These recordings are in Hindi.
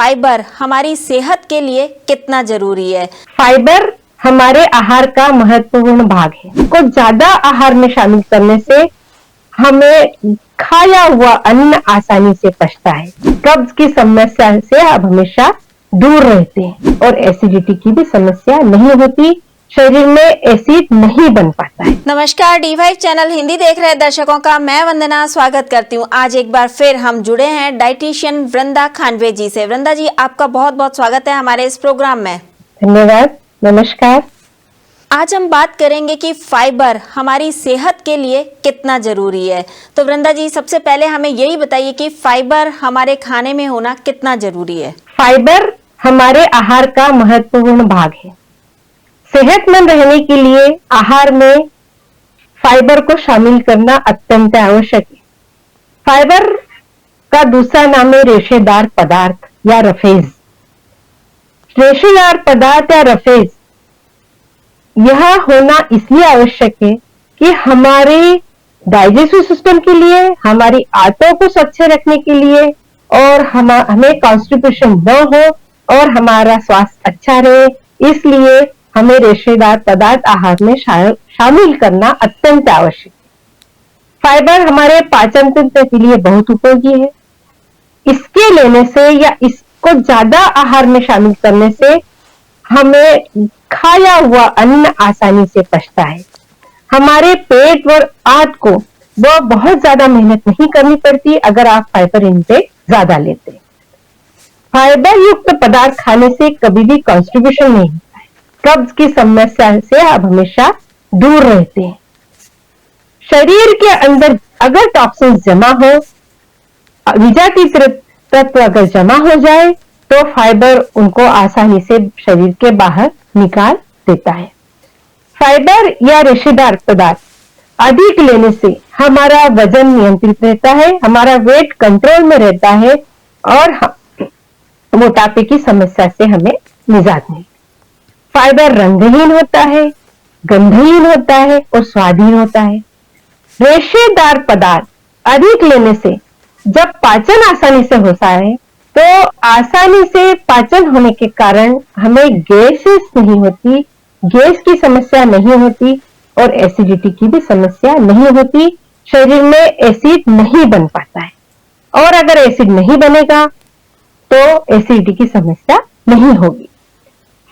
फाइबर हमारी सेहत के लिए कितना जरूरी है। फाइबर हमारे आहार का महत्वपूर्ण भाग है। को ज्यादा आहार में शामिल करने से हमें खाया हुआ अन्न आसानी से पचता है, कब्ज की समस्या से आप हमेशा दूर रहते हैं और एसिडिटी की भी समस्या नहीं होती, शरीर में एसिड नहीं बन पाता है। नमस्कार, D5 चैनल हिंदी देख रहे दर्शकों का मैं वंदना स्वागत करती हूँ। आज एक बार फिर हम जुड़े हैं डाइटिशियन वृंदा खानवे जी से। वृंदा जी, आपका बहुत बहुत स्वागत है हमारे इस प्रोग्राम में। धन्यवाद, नमस्कार। आज हम बात करेंगे कि फाइबर हमारी सेहत के लिए कितना जरूरी है। तो वृंदा जी, सबसे पहले हमें यही बताइए कि फाइबर हमारे खाने में होना कितना जरूरी है। फाइबर हमारे आहार का महत्वपूर्ण भाग है। सेहतमंद रहने के लिए आहार में फाइबर को शामिल करना अत्यंत आवश्यक है। फाइबर का दूसरा नाम है रेशेदार पदार्थ या रफेज। रेशेदार पदार्थ या रफेज यह होना इसलिए आवश्यक है कि हमारे डाइजेस्टिव सिस्टम के लिए, हमारी आंतों को स्वच्छ रखने के लिए और हमें कॉन्स्टिपेशन न हो और हमारा स्वास्थ्य अच्छा रहे, इसलिए हमें रेशेदार पदार्थ आहार में शामिल करना अत्यंत आवश्यक है। फाइबर हमारे पाचन तंत्र के लिए बहुत उपयोगी है। इसके लेने से या इसको ज्यादा आहार में शामिल करने से हमें खाया हुआ अन्न आसानी से पचता है। हमारे पेट और आंत को वो बहुत ज्यादा मेहनत नहीं करनी पड़ती अगर आप फाइबर इनटेक ज्यादा लेते हैं। फाइबर युक्त पदार्थ खाने से कभी भी कॉन्स्टिपेशन नहीं होता है, कब्ज की समस्या से आप हमेशा दूर रहते हैं। शरीर के अंदर अगर टॉक्सिन जमा हो, विजातीय तत्व अगर जमा हो जाए तो फाइबर उनको आसानी से शरीर के बाहर निकाल देता है। फाइबर या रेशेदार पदार्थ अधिक लेने से हमारा वजन नियंत्रित रहता है, हमारा वेट कंट्रोल में रहता है और मोटापे की समस्या से हमें निजात मिलती है। फाइबर रंगहीन होता है, गंधहीन होता है और स्वादहीन होता है। रेशेदार पदार्थ अधिक लेने से जब पाचन आसानी से होता है तो आसानी से पाचन होने के कारण हमें गैसेस नहीं होती, गैस की समस्या नहीं होती और एसिडिटी की भी समस्या नहीं होती, शरीर में एसिड नहीं बन पाता है। और अगर एसिड नहीं बनेगा तो एसिडिटी की समस्या नहीं होगी।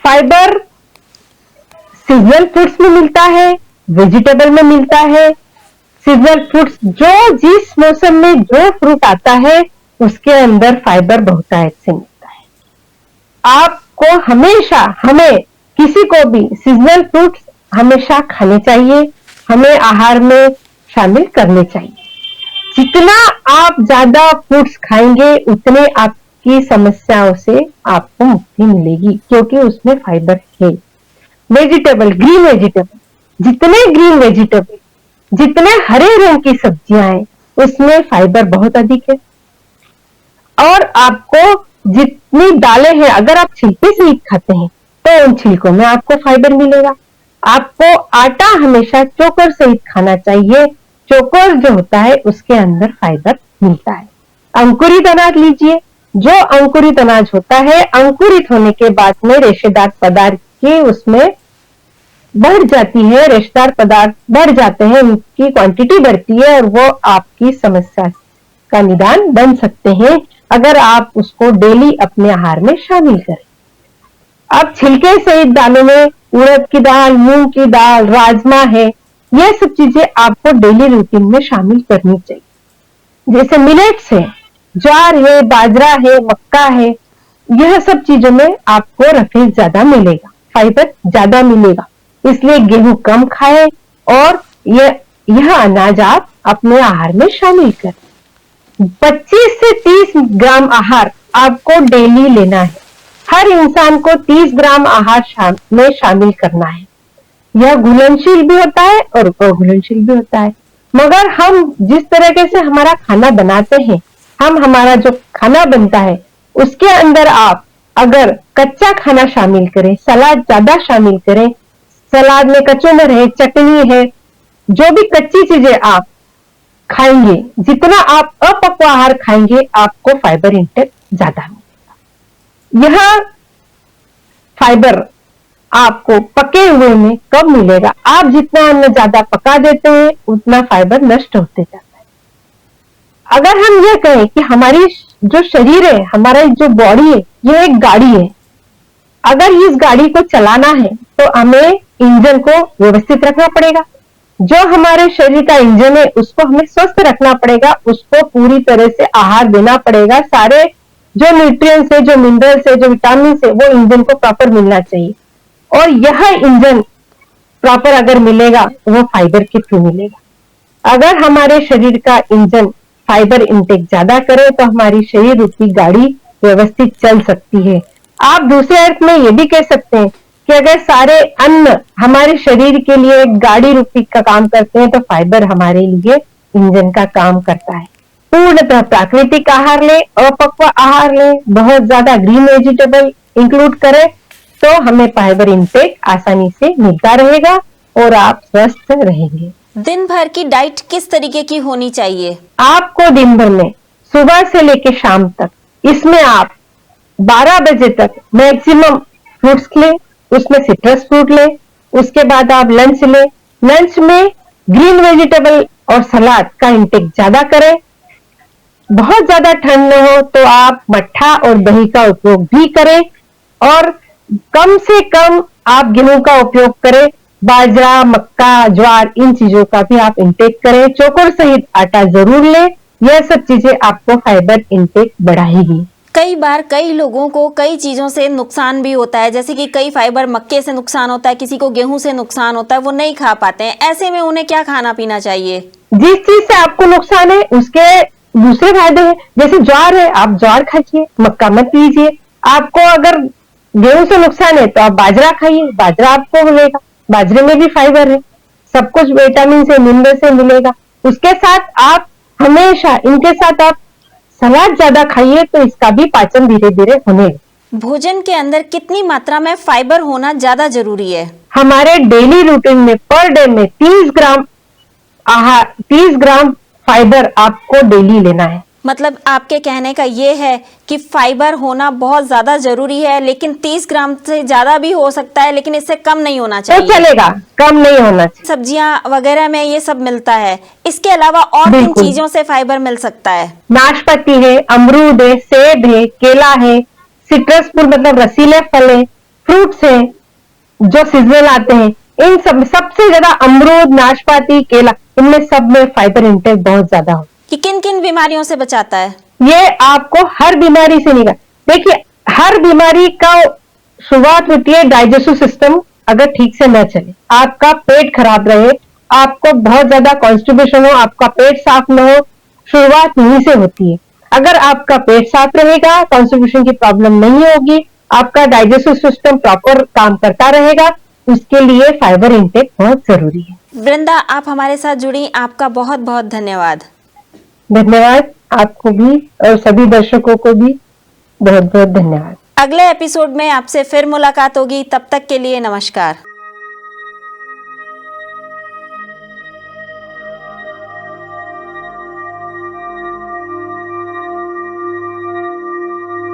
फाइबर सीजनल फ्रूट्स में मिलता है, वेजिटेबल में मिलता है। सीजनल फ्रूट्स जो जिस मौसम में जो फ्रूट आता है उसके अंदर फाइबर बहुतायत से मिलता है। आपको हमेशा, हमें किसी को भी सीजनल फ्रूट्स हमेशा खाने चाहिए, हमें आहार में शामिल करने चाहिए। जितना आप ज्यादा फ्रूट्स खाएंगे उतने आपकी समस्याओं से आपको मुक्ति मिलेगी क्योंकि उसमें फाइबर है। वेजिटेबल, ग्रीन वेजिटेबल, जितने ग्रीन वेजिटेबल, जितने हरे रंग की सब्जियां हैं उसमें फाइबर बहुत अधिक है। और आपको जितनी दालें हैं, अगर आप छिलके सहित खाते हैं तो उन छिलकों में आपको फाइबर मिलेगा। आपको आटा हमेशा चोकर सहित खाना चाहिए, चोकर जो होता है उसके अंदर फाइबर मिलता है। अंकुरित अनाज लीजिए, जो अंकुरित अनाज होता है अंकुरित होने के बाद में रेशेदार पदार्थ की उसमें बढ़ जाती है, रेशेदार पदार्थ बढ़ जाते हैं, उनकी क्वांटिटी बढ़ती है और वो आपकी समस्या का निदान बन सकते हैं अगर आप उसको डेली अपने आहार में शामिल करें। अब छिलके सहित दालों में उड़द की दाल, मूंग की दाल, राजमा है, यह सब चीजें आपको डेली रूटीन में शामिल करनी चाहिए। जैसे मिलेट्स है, ज्वार है, बाजरा है, मक्का है, यह सब चीजों में आपको रफेज ज्यादा मिलेगा, फाइबर ज्यादा मिलेगा, इसलिए गेहूं कम खाएं और यह अनाज आप अपने आहार में शामिल करें। 25 से 30 ग्राम आहार आपको डेली लेना है। हर इंसान को 30 ग्राम आहार में शामिल करना है। यह घुलनशील भी होता है और अघुलनशील भी होता है, मगर हम जिस तरीके से हमारा खाना बनाते हैं, हमारा जो खाना बनता है उसके अंदर आप अगर कच्चा खाना शामिल करें, सलाद ज्यादा शामिल करें, सलाद में कचुम्बर है, चटनी है, जो भी कच्ची चीजें आप खाएंगे, जितना आप अपक्व आहार खाएंगे आपको फाइबर इंटेक ज्यादा मिलेगा। यह फाइबर आपको पके हुए में कब मिलेगा? आप जितना अन्न ज्यादा पका देते हैं उतना फाइबर नष्ट होते जाता है। अगर हम ये कहें कि हमारी जो शरीर है, हमारा जो बॉडी है, यह एक गाड़ी है। अगर इस गाड़ी को चलाना है तो हमें इंजन को व्यवस्थित रखना पड़ेगा। जो हमारे शरीर का इंजन है उसको हमें स्वस्थ रखना पड़ेगा, उसको पूरी तरह से आहार देना पड़ेगा। सारे जो न्यूट्रिएंट्स है, जो मिनरल्स है, जो विटामिन है, वो इंजन को प्रॉपर मिलना चाहिए। और यह इंजन प्रॉपर अगर मिलेगा तो वो फाइबर के थ्रू मिलेगा। अगर हमारे शरीर का इंजन फाइबर इंटेक ज्यादा करे तो हमारी शरीर रूपी गाड़ी व्यवस्थित चल सकती है। आप दूसरे अर्थ में ये भी कह सकते हैं कि अगर सारे अन्न हमारे शरीर के लिए एक गाड़ी रूपी का काम करते हैं तो फाइबर हमारे लिए इंजन का काम करता है। पूर्णतः प्राकृतिक आहार लें, अपक्व आहार लें, बहुत ज्यादा ग्रीन वेजिटेबल इंक्लूड करें तो हमें फाइबर इंटेक आसानी से मिलता रहेगा और आप स्वस्थ रहेंगे। दिन भर की डाइट किस तरीके की होनी चाहिए? आपको दिन भर में सुबह से लेकर शाम तक इसमें आप 12 बजे तक मैक्सिमम फ्रूट्स लें, उसमें सिट्रस फ्रूट लें। उसके बाद आप लंच लें। लंच में ग्रीन वेजिटेबल और सलाद का इंटेक ज्यादा करें। बहुत ज्यादा ठंड न हो तो आप मट्ठा और दही का उपयोग भी करें और कम से कम आप गेहूं का उपयोग करें। बाजरा, मक्का, ज्वार, इन चीजों का भी आप इंटेक करें। चोकर सहित आटा जरूर लें। यह सब चीजें आपको फाइबर इंटेक बढ़ाएगी। कई बार कई लोगों को कई चीजों से नुकसान भी होता है, जैसे कि कई फाइबर मक्के से नुकसान होता है, किसी को गेहूं से नुकसान होता है, वो नहीं खा पाते हैं। ऐसे में उन्हें क्या खाना पीना चाहिए? जिस चीज से आपको नुकसान है उसके दूसरे फायदे हैं। जैसे ज्वार है, आप ज्वार खाइए, मक्का मत लीजिए। आपको अगर गेहूं से नुकसान है तो आप बाजरा खाइए, बाजरा आपको मिलेगा, बाजरे में भी फाइबर है, सब कुछ विटामिन से, मिनरल से मिलेगा। उसके साथ आप हमेशा इनके साथ आप सलाद ज्यादा खाइए तो इसका भी पाचन धीरे धीरे होने लगे। भोजन के अंदर कितनी मात्रा में फाइबर होना ज्यादा जरूरी है? हमारे डेली रूटीन में पर डे में 30 ग्राम आहार, 30 ग्राम फाइबर आपको डेली लेना है। मतलब आपके कहने का ये है कि फाइबर होना बहुत ज्यादा जरूरी है, लेकिन 30 ग्राम से ज्यादा भी हो सकता है, लेकिन इससे कम नहीं होना चाहिए। तो चलेगा, कम नहीं होना चाहिए। सब्जियां वगैरह में ये सब मिलता है। इसके अलावा और किन चीजों से फाइबर मिल सकता है? नाशपाती है, अमरूद है, सेब है, केला है, सिट्रस फ्रूट मतलब रसीले फल है, फ्रूट्स है जो सीजनल आते हैं। इन सब सबसे ज्यादा अमरूद, नाशपाती, केला, इनमें सब में फाइबर इंटेक बहुत ज्यादा हो। कि किन किन बीमारियों से बचाता है? ये आपको हर बीमारी से निकाल, देखिए हर बीमारी का शुरुआत होती है डाइजेस्टिव सिस्टम अगर ठीक से न चले, आपका पेट खराब रहे, आपको बहुत ज्यादा कॉन्स्टिपेशन हो, आपका पेट साफ न हो, शुरुआत यहीं से होती है। अगर आपका पेट साफ रहेगा, कॉन्स्टिपेशन की प्रॉब्लम नहीं होगी, आपका डाइजेस्टिव सिस्टम प्रॉपर काम करता रहेगा, उसके लिए फाइबर इंटेक बहुत जरूरी है। वृंदा, आप हमारे साथ जुड़ी, आपका बहुत बहुत धन्यवाद। धन्यवाद आपको भी और सभी दर्शकों को भी बहुत बहुत धन्यवाद। अगले एपिसोड में आपसे फिर मुलाकात होगी, तब तक के लिए नमस्कार।